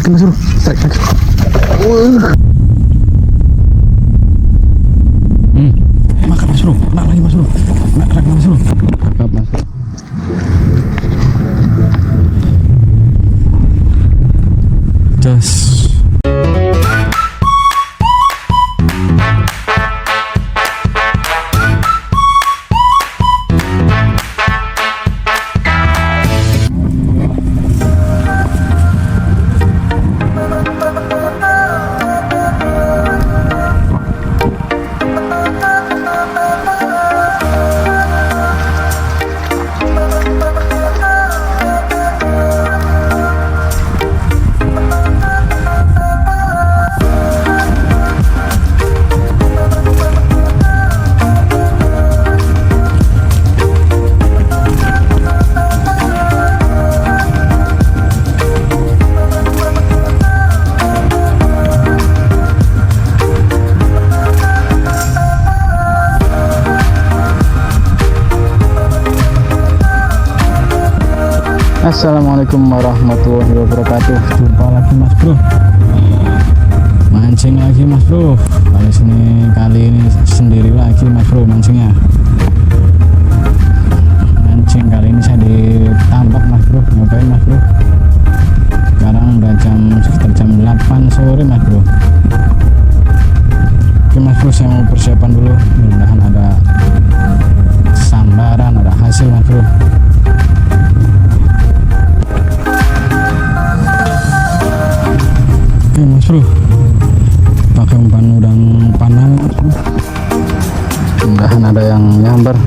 lagi Mas Bro, strike lagi. Makan Mas Bro, kena lagi Mas Bro, kena Mas Bro, cakep Mas Bro. Jos. Assalamualaikum warahmatullahi wabarakatuh. Jumpa lagi Mas Bro, mancing lagi Mas Bro. Kali ini sendiri lagi Mas Bro mancingnya. Mancing kali ini saya ditambak Mas Bro. Ngapain Mas Bro? Sekarang udah sekitar jam 8 sore Mas Bro. Oke Mas Bro, saya mau persiapan dulu. Mudah-mudahan ada sambaran, ada hasil Mas Bro. Oke Mas Bro, pakai umpan udang panah Mas Bro. Mudahan ada yang nyambar.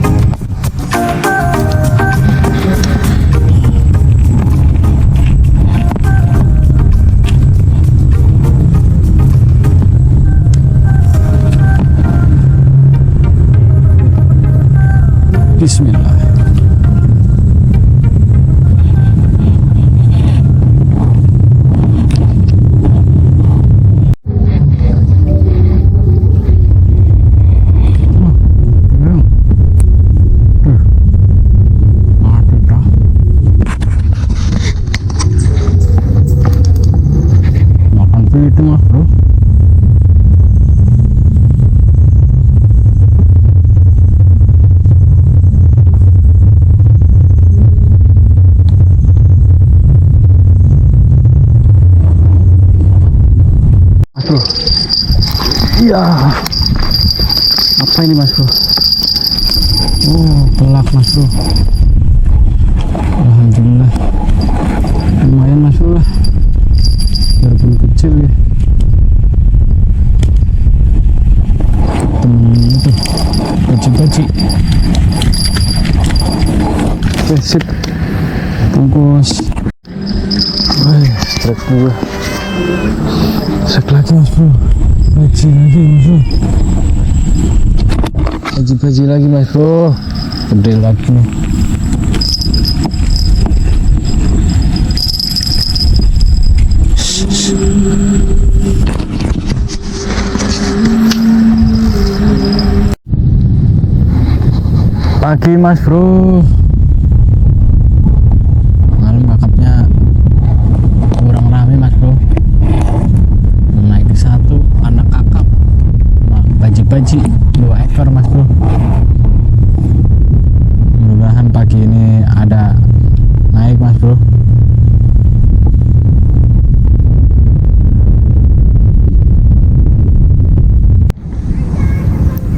Bismillah. Itu Mas Bro. Mas Bro. Iya. Apa ini Mas Bro? Oh, pelak Mas Bro. Alhamdulillah. Lumayan Mas Bro lah. Walaupun kecil ya. Itu baci-baci. Oke sip, bungkus. Strike dulu. Strike lagi Mas Bro. Baci lagi Mas Bro. Baci-baci lagi Mas Bro. Gede lagi nih. Pagi Mas Bro. Malam kakapnya kurang rame Mas Bro. Naik satu anak kakap baji-baji 2 ekor Mas Bro. Mudah-mudahan pagi ini ada naik Mas Bro.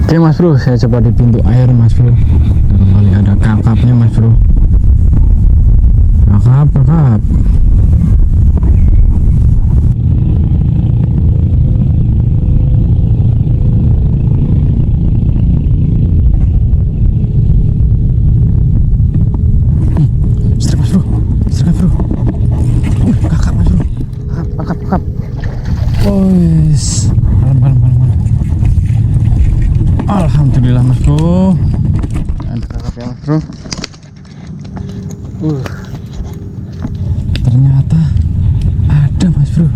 Oke Mas Bro, saya coba di pintu air Mas Bro. Barangkali ada kakapnya Mas Bro. Kakap. Strike Mas Bro. Kakap Mas Bro. Kakap. Wes. Malam. Alhamdulillah Mas Bro. Ada kakap ya Mas Bro. Ternyata ada Mas Bro.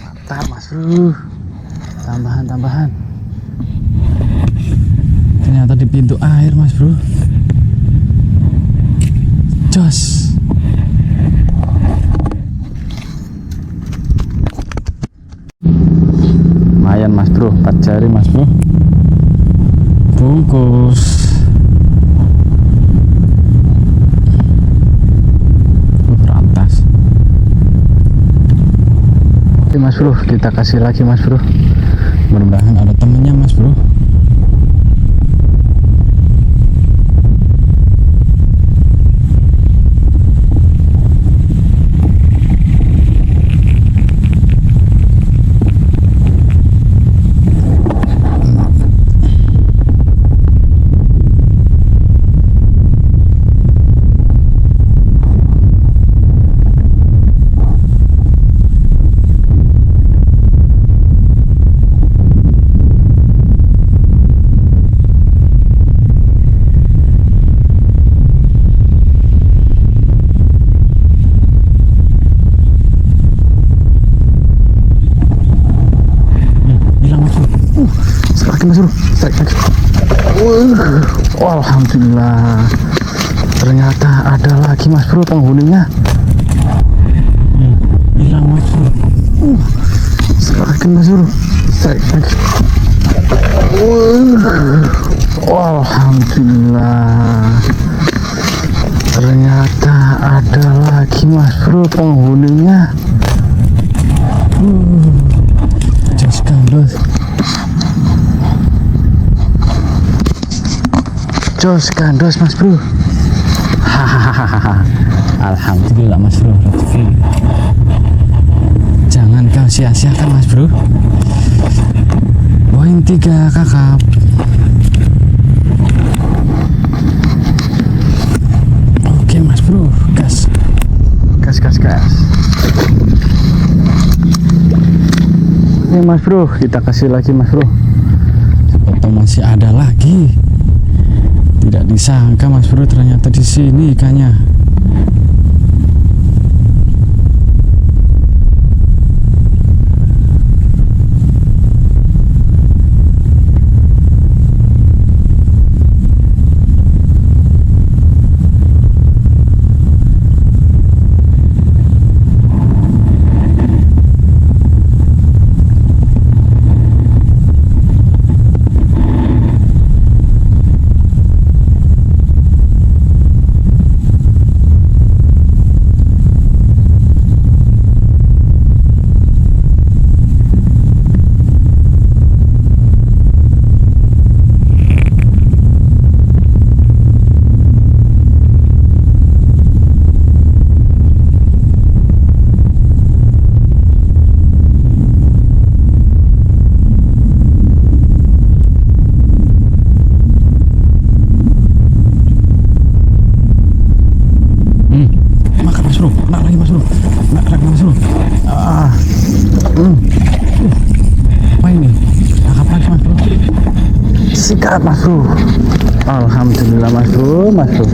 Mantap Mas Bro. Tambahan. Ternyata di pintu air Mas Bro. Jos. Lumayan mas bro, 4 jari mas bro. Bungkus. Berantas. Oke mas bro, kita kasih lagi mas bro. Mudah-mudahan ada temennya mas bro. Mas bro, strike lagi. Alhamdulillah, ternyata ada lagi mas bro penghuninya. Hilang mas bro. Strike mas bro, strike lagi. Alhamdulillah, ternyata ada lagi mas bro penghuninya. Just gandos. Jos gandos mas bro. Hahaha. Alhamdulillah mas bro. Jangan kau sia-siakan mas bro. Poin 3 kakap. Oke mas bro, gas. Gas. Ini mas bro, kita kasih lagi mas bro. Foto masih ada lagi. Tidak disangka mas bro, ternyata di sini ikannya. Apa ini? Tangkap lagi mas bro. Sikat mas bro. Alhamdulillah mas bro. Makan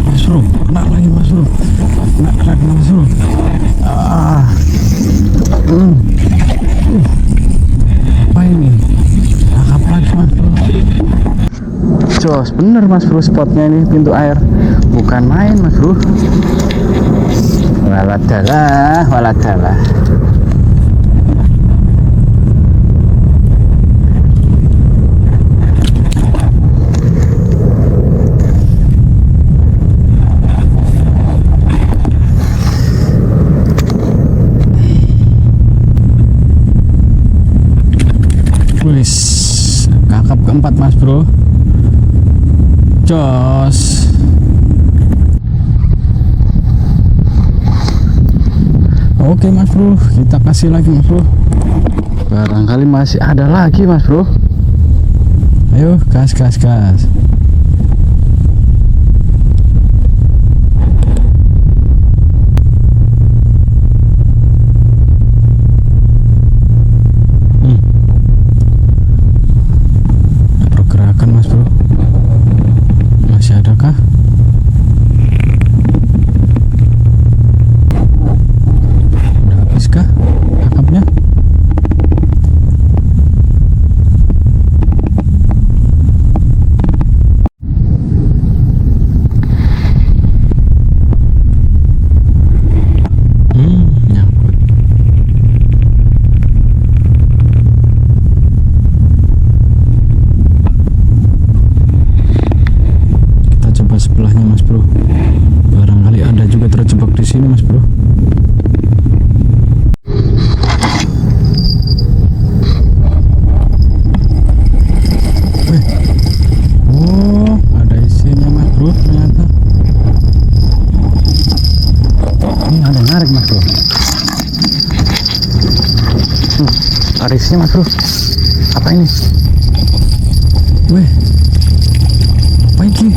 mas bro. Kena lagi mas bro. Kena mas bro. Apa ini? Tangkap lagi mas bro. Jos, bener mas bro, spotnya ini pintu air, bukan main mas bro. Waladalah. Wis, kakap keempat mas bro. Jos. Oke mas bro, kita kasih lagi mas bro. Barangkali masih ada lagi mas bro. Ayo gas. Pergerakan mas bro. Masih adakah? Udah habiskah kakapnya? larisnya mas bro. Apa ini? Wih, apa ini?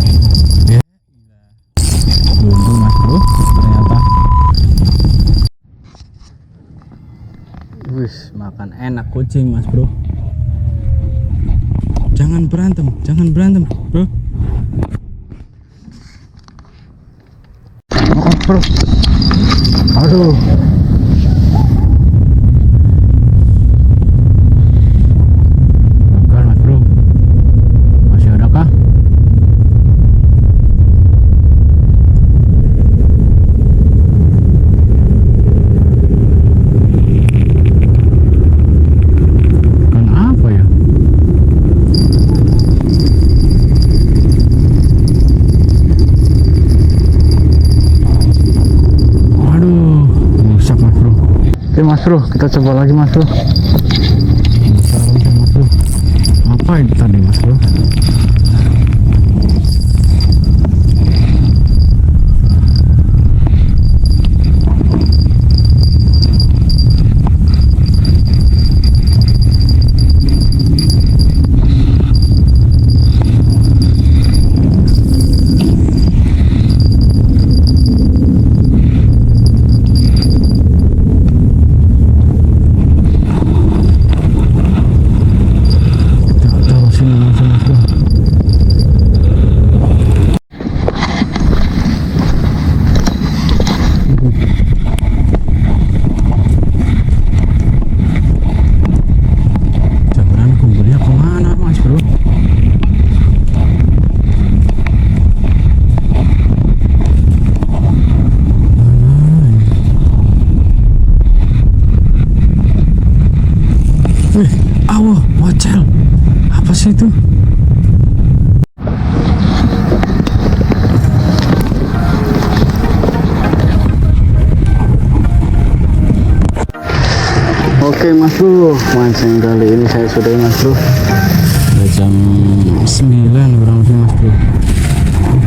Ya, buntu mas bro ternyata. Wih, makan enak kucing mas bro. Jangan berantem bro. Oh bro, aduh. Bukan mas bro, masih ada kah? Bukan apa ya? Oke mas bro, kita coba lagi mas bro. Penasaran kan mas bro, apa itu tadi mas bro? Wih, awah, wacel. Apa sih itu? Oke mas bro, mancing kali ini saya sudah mas bro. Udah jam 9 kurang lebih mas bro.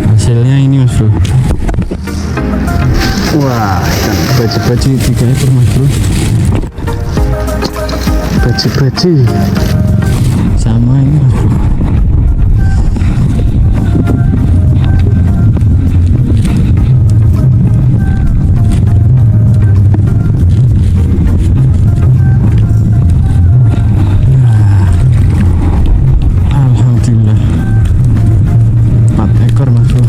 Hasilnya ini mas bro. Wah, ikan baci-baci 3 ekor mas bro. Baci-baci sama ini mas bro. Alhamdulillah 4 ekor mas bro.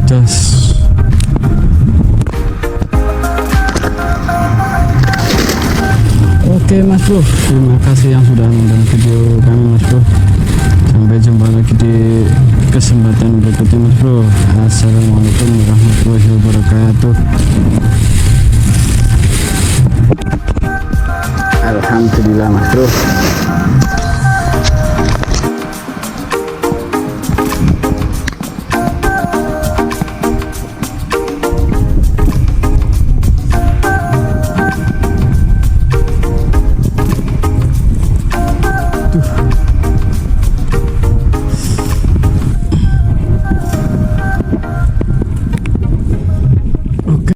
Just oke mas bro, terima kasih yang sudah menonton video kami mas bro. Sampai jumpa lagi di kesempatan berikutnya mas bro. Assalamualaikum warahmatullahi wabarakatuh. Alhamdulillah mas bro.